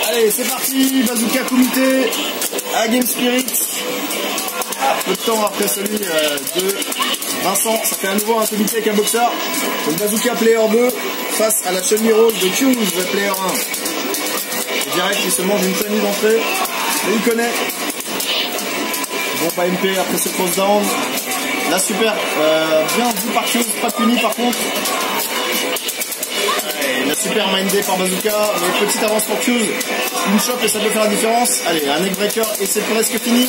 Allez, c'est parti, Bazooka Kumite à Game Spirit. Peu de temps après celui de Vincent, ça fait à nouveau un comité avec un boxeur. Donc Bazooka Player 2 face à la Chun-Li Rose de Q's Player 1. Je dirais qu'il se mange une Chun-Li d'entrée, mais il connaît. Bon, pas MP après ce cross-down. La super, bien vu par Q's, pas puni par contre. La super mindée par Bazooka, mais petite avance pour Q's. Une chope et ça peut faire la différence. Allez, un neckbreaker et c'est presque fini.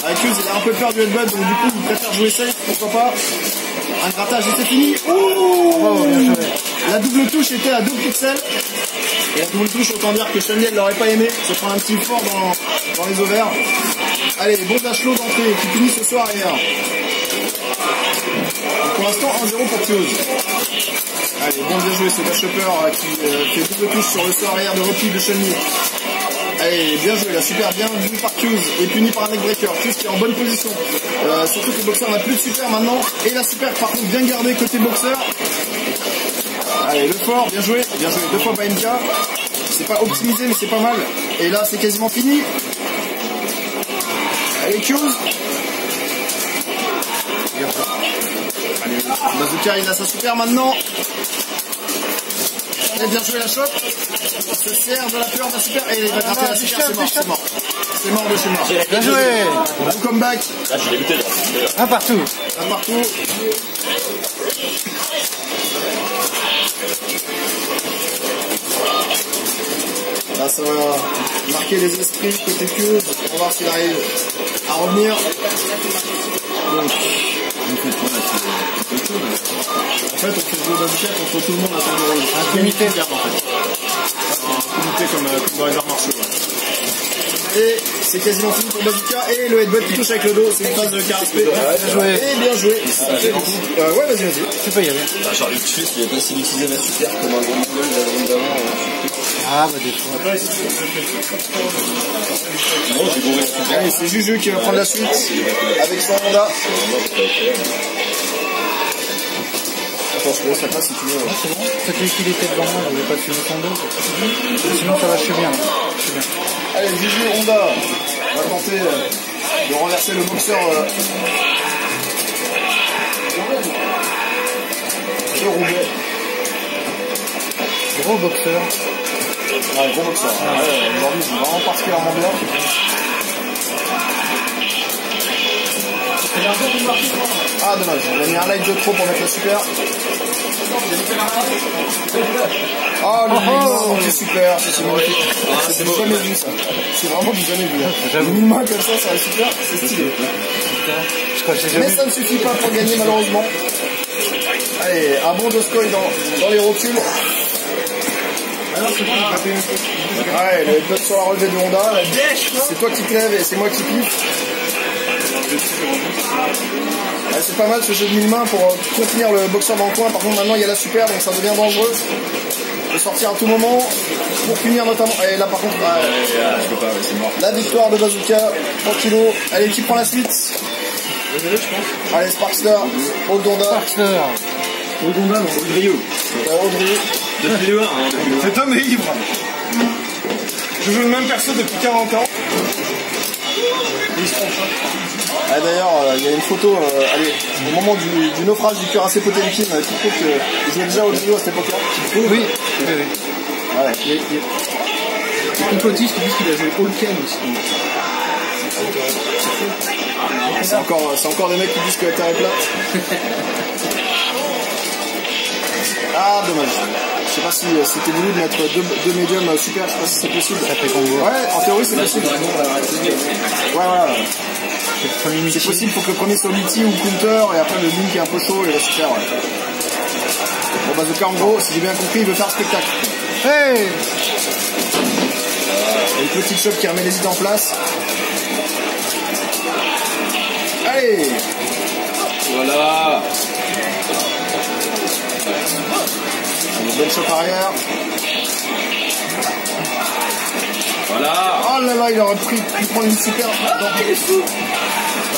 Avec Q's, il a un peu peur du headbutt, donc du coup, il préfère jouer safe, pourquoi pas. Un grattage et c'est fini. Oh, bien joué. La double touche était à 2 pixels. Et la double touche, autant dire que Chun-Li, elle l'aurait pas aimé. Se prend un petit fort dans les ovaires. Allez, bon dash low d'entrée qui finit ce soir arrière. Pour l'instant, 1-0 pour Q's. Allez, bon bien joué, c'est la chopper qui fait double touche sur le saut arrière de repli de Chun-Li. Allez, bien joué, là, super bien vu par Q's et puni par un neckbreaker. Q's qui est en bonne position. Surtout que le boxeur n'a plus de super maintenant. Et la super, par contre, bien gardée côté boxeur. Allez, le fort, bien joué, 2 fois by MK. C'est pas optimisé, mais c'est pas mal. Et là, c'est quasiment fini. Allez, Q's. Allez, Bazooka, il a sa super maintenant. Et bien joué la chope. Se sert de la peur de la super. Et il va gratter la super, c'est mort. C'est mort de chez mort. Bien joué. Bon comeback. Là, je l'ai buté là. Un partout. Un partout. Là, ça va marquer les esprits côté Q's. On va voir s'il arrive à revenir. Donc, en fait, on fait jouer Bazooka contre tout le monde à son rôle. Un comité en fait. Un comité comme dans les arts martiaux. Ouais. Et c'est quasiment fini pour Bazooka. Et le headbutt qui touche avec le dos, c'est une phase de caractère. Et bien joué. Ouais, vas-y. Tu peux y aller. Charlie Suisse, il a pas essayé d'utiliser la super comme un gros mongol la ronde d'avant. Ah, bah des fois. Non, j'ai bourré la super. Allez, c'est Juju qui va prendre la suite avec son Honda. Attends, je te laisse la place si tu veux. C'est bon. C'est celui qui était devant moi, il n'avait pas filmé son dos. Sinon, ça va, je suis bien. Allez, Juju Honda va tenter de renverser le boxeur de Roubaix. Gros boxeur. Ouais, gros boxeur. Aujourd'hui, c'est vraiment particulièrement bien. Ah, dommage. Il a mis un light de trop pour mettre la super. Ah, le mouvement, c'est super. C'est magnifique. C'est jamais vu, ça. C'est vraiment du jamais vu. Une main comme ça, ça va super. C'est stylé. Mais ça ne suffit pas pour gagner, malheureusement. Allez, un bon Doskoi dans les rotules. Ouais, le headbutt sur la relevée de Honda. C'est toi qui te lèves et c'est moi qui piffe. Ouais, c'est pas mal ce jeu de mille mains pour contenir le boxeur dans le coin. Par contre, maintenant il y a la super, donc ça devient dangereux. Il peut sortir à tout moment pour punir notamment. Et là, par contre, Je peux pas, c'est mort. la victoire de Bazooka, tranquillo. Allez, qui prend la suite? Allez, Sparkster, Honda. Sparkster. Honda, non, Audrieux. Audrey. Depuis le 1. Cet homme est ivre. Je joue le même perso depuis 40 ans. Ah, d'ailleurs, il y a une photo, au moment du naufrage du cuirassé Potemkin, qui prouve qu'il jouait déjà au Rio à cette époque-là. Oui. Ouais. Il y a des complotistes qui disent qu'il a joué Holken aussi. C'est encore des mecs qui disent que la Terre est plate. Ah, dommage. Je sais pas si c'était voulu de mettre deux médiums super, je sais pas si c'est possible. Ça fait combo. Ouais, en théorie c'est possible. Ouais, voilà. C'est C'est possible, faut que le premier soit multi ou counter, et après le link est un peu chaud, et là super, ouais. Bon, Bazooka en gros, si j'ai bien compris, il veut faire un spectacle. Hey! Et une petite chope qui remet les idées en place. Allez! Voilà. Allez, bonne chope arrière. Voilà. Oh là là, il aurait pu prendre une super. Il est fou!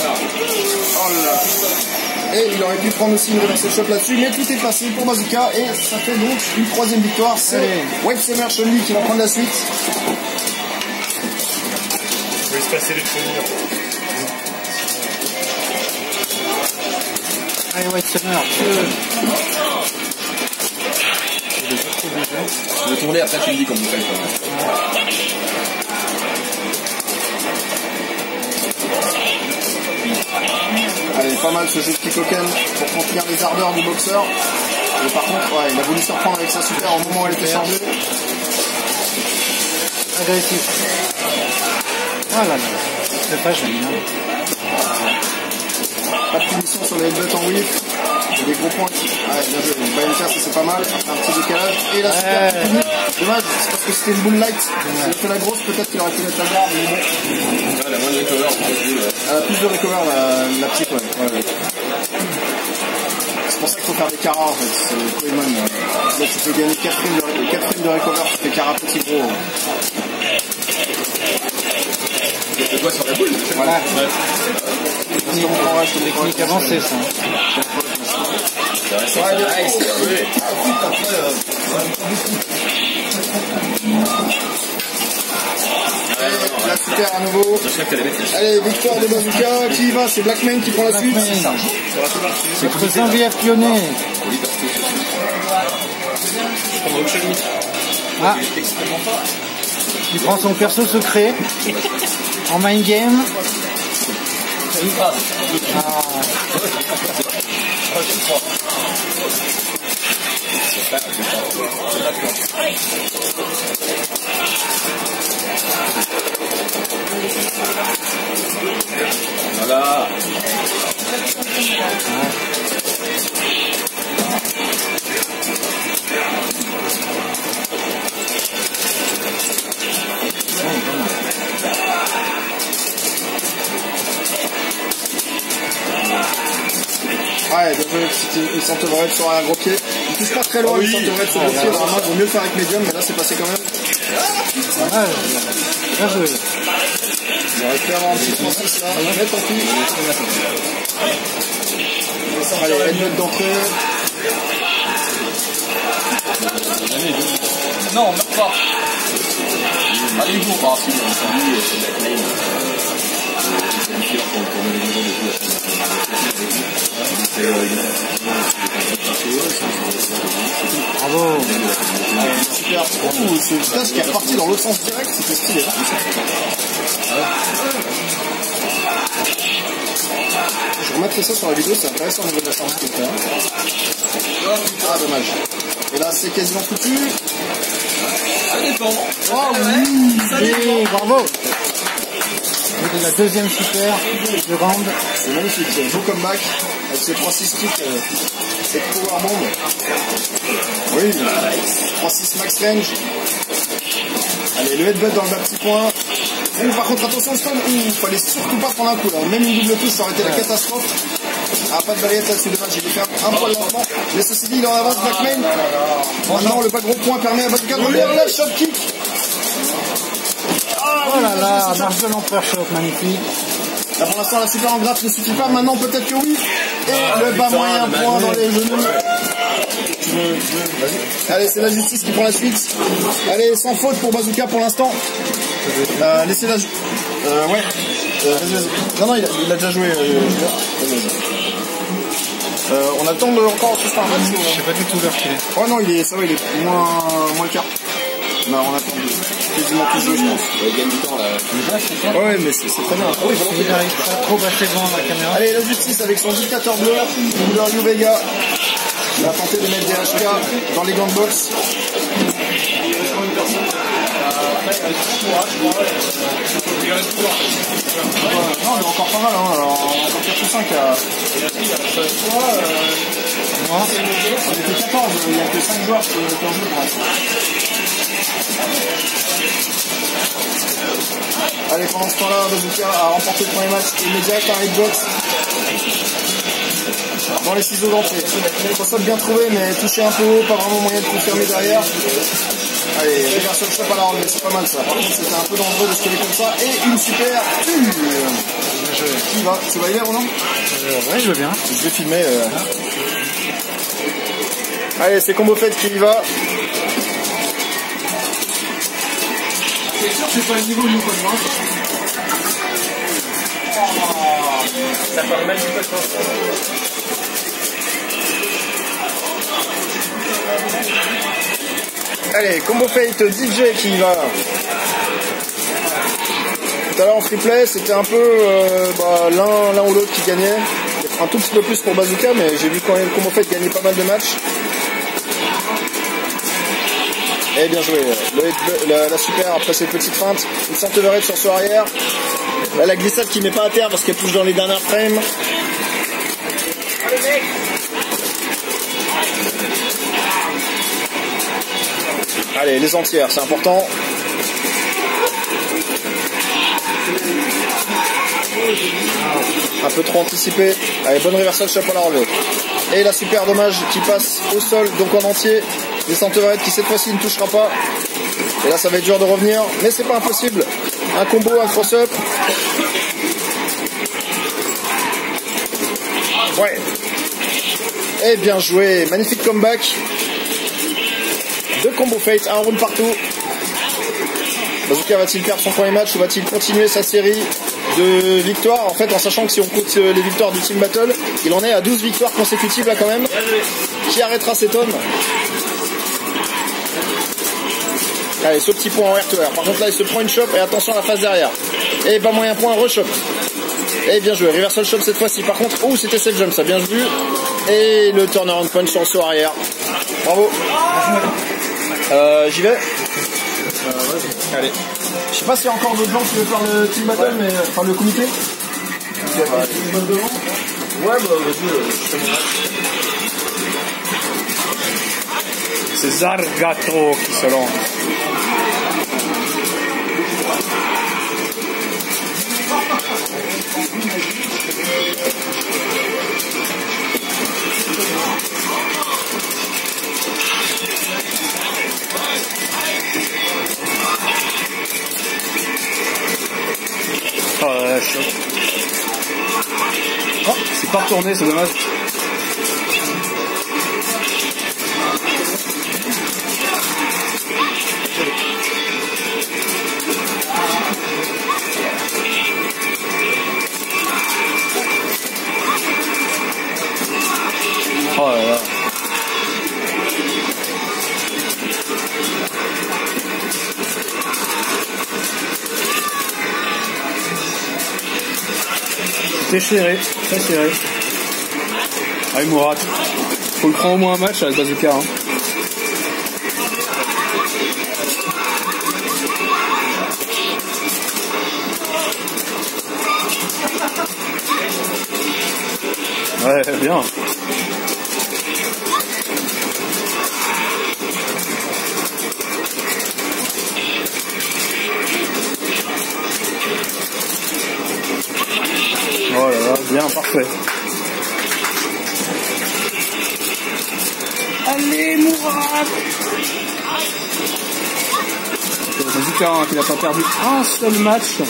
Oh là là. Et il aurait pu prendre aussi une reversal shot là-dessus, mais tout est passé pour Bazooka et ça fait donc une troisième victoire. C'est Wave Summer Chun-Li qui va prendre la suite. Il faut se passer les souvenirs. Allez, White Summer. Je vais tourner après, tu me dis comme vous faites. Allez, pas mal ce jeu de Kikoken pour contenir les ardeurs du boxeur. Et par contre, ouais, il a voulu se reprendre avec sa super au moment où elle était chargée. Agressif. Ah là là. C'est pas génial. Pas de punition sur les headbutts en whiff. Des gros points. Ouais, bien joué. Une Bayenka, ça c'est pas mal. Après un petit décalage. Et la super qui finit. Dommage, c'est parce que c'était une bull light. Si elle fait la grosse, peut-être qu'il aurait pu mettre la garde. Mais bon. Ouais, elle a moins de recover. Elle a plus de recover, la petite, ouais. C'est pour ça qu'il faut faire des caras en fait. C'est Coleman. Là, tu peux gagner 4 frames de recover. Tu fais cara petit gros. C'est quoi sur la boule? Voilà. Technique avancée, ça. La super à nouveau. Allez, victoire de Bazooka. Qui y va? C'est Blackman qui prend la suite. C'est Creusin VF Lyonnais. Ah. Il prend son perso secret en mind game. Ah. Voilà. Ouais, bien joué, il s'en devrait sur un gros pied. Il touche pas très loin, il s'en devrait sur le pied. Normalement, il vaut mieux le faire avec médium, mais là, c'est passé quand même. Ah, bien joué. Il aurait pu avoir un petit Francis là, mais tant pis. Allez, headbutt d'entrée. Non, même pas. Allez, vous, par si on s'en dit, c'est Blackman. Bravo. Super. Ce stage qui est reparti dans l'autre sens direct, c'était stylé. Je remettrai ça sur la vidéo, c'est intéressant au niveau de la séance. Ah, dommage. Et là, c'est quasiment foutu. Ça dépend. Oh oui. Et bravo. C'est la deuxième super de round. C'est magnifique, beau comeback avec ces 3-6 kicks, cette power bomb. Oui, 3-6 max range. Allez, le headbutt dans le bas petit point. Par contre, attention au stun. Fallait surtout pas prendre un coup là. Même une double touche, ça aurait été la catastrophe. Ah, pas de balayette là-dessus, dommage, il est fait un poil lentement. Mais ceci dit, il en avance Blackman. Maintenant, le pas gros point permet à Bazooka de revenir là, shot kick. Oh là là, marche de l'empereur shot, magnifique. Là pour l'instant la super en grappe ne suffit pas, maintenant peut-être que oui. Et le bas moyen point dans les genoux. Allez, c'est la justice qui prend la suite. Allez, sans faute pour Bazooka pour l'instant. Laissez la... ouais. Vas-y. Non, il a déjà joué. On attend encore ce start match. Je sais pas du tout l'heure qu'il est. Oh non, ça va, il est moins le quart. Non, on attend quasiment tout jeu, je pense. Il gagne du temps là. Ouais, mais c'est très bien. Oui, il arrive pas trop passer devant la caméra. Allez, la justice avec son dictateur bleu, couleur Yu Vega. Il va tenter de mettre des HK dans les gants de boxe. Non, on est encore pas mal, hein. Alors, encore 4 ou 5 à... On était 14, il n'y a que 5 joueurs qui ont joué. Allez, pendant ce temps-là, Bazooka a remporté le premier match immédiat par hitbox. Dans les ciseaux d'entrée. Cross-up bien trouvé, mais touché un peu haut, pas vraiment moyen de confirmer derrière. Allez, reversal shop à la relevée, c'est pas mal ça. Par contre, c'était un peu dangereux de se coller comme ça. Et une super tue. Qui va? Tu vas y aller, Roland? Ouais, je veux bien. Je vais filmer. Allez, c'est Combo Fate qui y va. C'est sûr que c'est pas le niveau du code noir. Ça part mal du code noir. Allez, Combo Fate DJ qui y va. Tout à l'heure en freeplay, c'était un peu l'un ou l'autre qui gagnait. Un tout petit peu plus pour Bazooka, mais j'ai vu quand même Combo Fate gagner pas mal de matchs. Et bien joué. La super après cette petite feinte. Une centeverette sur ce arrière. Là, la glissade qui met pas à terre parce qu'elle touche dans les dernières frames. Allez, les entières, c'est important. Un peu trop anticipé. Allez, bonne reversal, chapeau à la relevée. Et la super dommage qui passe au sol, donc en entier. Les centeverette qui cette fois-ci ne touchera pas. Et là, ça va être dur de revenir, mais c'est pas impossible. Un combo, un cross-up. Ouais. Et bien joué. Magnifique comeback. Deux Combo Fate, un round partout. Bazooka va-t-il perdre son premier match ou va-t-il continuer sa série de victoires? En fait, en sachant que si on compte les victoires du Team Battle, il en est à 12 victoires consécutives là quand même. Qui arrêtera cet homme? Allez, ce petit point en R2R. Par contre là, il se prend une chope et attention à la phase derrière. Et pas moyen point, re-chope. Et bien joué, reversal chop cette fois-ci. Par contre, oh, c'était safe jump, ça bien vu. Et le turnaround punch sur le saut arrière. Bravo. J'y vais. Allez. Je sais pas s'il y a encore d'autres gens qui veulent faire le team battle, mais enfin le comité. Ouais, bah vas-y, je fais mon match. C'est Zargato qui se lance. Oh, c'est pas retourné, c'est dommage. Oh là là. C'est serré, très serré. Allez Mourad, faut le prendre au moins un match avec Bazooka. Hein. Ouais, bien. Oh là là, bien, parfait. Allez, Mourad! Bazooka qui n'a pas perdu un seul match.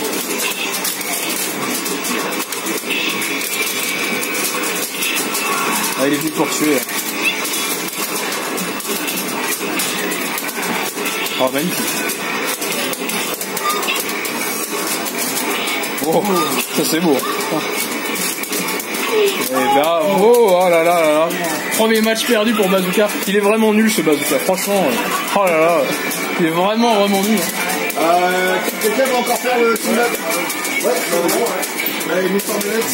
Ah, il est venu pour tuer. Oh, magnifique. Oh, ça c'est beau. Et bravo, oh là là là là. Premier match perdu pour Bazooka. Il est vraiment nul ce Bazooka, franchement. Oh là là, il est vraiment nul. Quelqu'un va encore faire le team up? Ouais, bon. Allez, une sorte de lettre.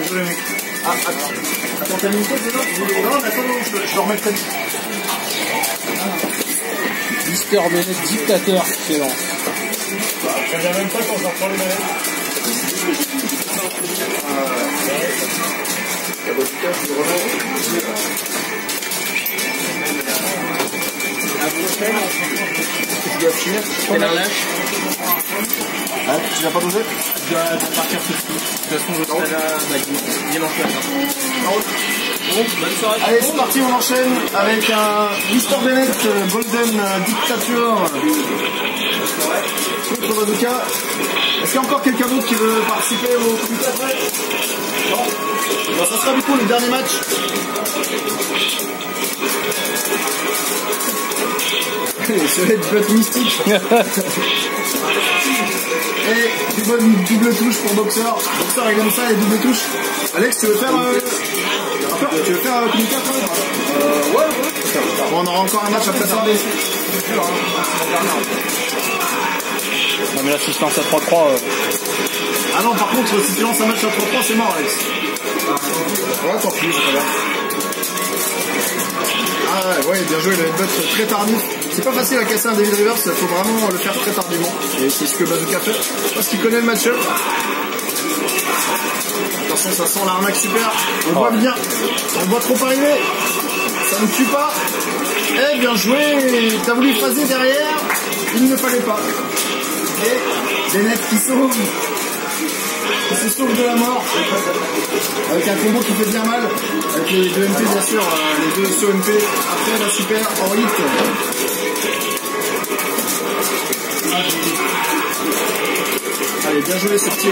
Désolé, mec. Ah, attends, t'as mis une tête déjà? Non, mais attends, je le remettrai. Mister Bennett, dictateur, excellent. Ça vient même pas quand on reprend les manettes. La Bazooka, je le remets. Je dois finir. Et la relâche. Hein, tu viens pas doser? Je dois partir tout de suite. De toute façon, je serai là dimanche matin. Allez, c'est parti, on enchaîne avec un Mr. Bennett Golden Dictature contre Bazooka. Est-ce qu'il y a encore quelqu'un d'autre qui veut participer au comité après? Non. Alors, ça sera du coup le dernier match. Ça va être bête mystique. Et du bon double touche pour Boxer. Boxer il aime ça les doubles touches. Alex, tu veux faire comité après? Ouais. Bon, on aura encore un match après ça. Non mais l'assistance à 3-3. Ah non, par contre, si tu lances un match à 3-3, c'est mort, Alex. Ouais, tant pis, c'est pas grave. Ah ouais, bien joué, il a une botte très tardive. C'est pas facile à casser un David Rivers, il faut vraiment le faire très tardivement. Et c'est ce que Bazooka fait, parce qu'il connaît le match-up. Attention, ça sent l'arnaque super. On le voit bien, on le voit trop arriver. Ça ne tue pas. Eh, bien joué, t'as voulu phaser derrière, il ne fallait pas. Et Bennett qui sauve. Il se sauve de la mort. Avec un combo qui fait bien mal. Avec les deux MP bien sûr, les deux saut MP. Après la super en hit. Allez, bien joué cette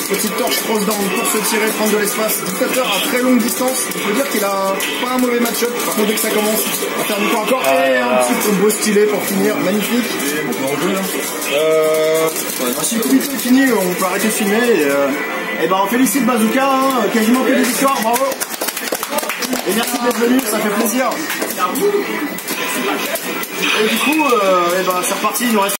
petite torche cross down pour se tirer, prendre de l'espace. Dictateur à très longue distance. On peut dire qu'il a pas un mauvais match-up. Par contre, dès que ça commence à faire du coup encore. Et un petit combo stylé pour finir. Magnifique. Si le comité est fini, on peut arrêter de filmer. Et ben on félicite Bazooka, hein, quasiment que des victoires, bravo. Et merci d'être venu, ça fait plaisir. Et du coup, c'est reparti, il nous reste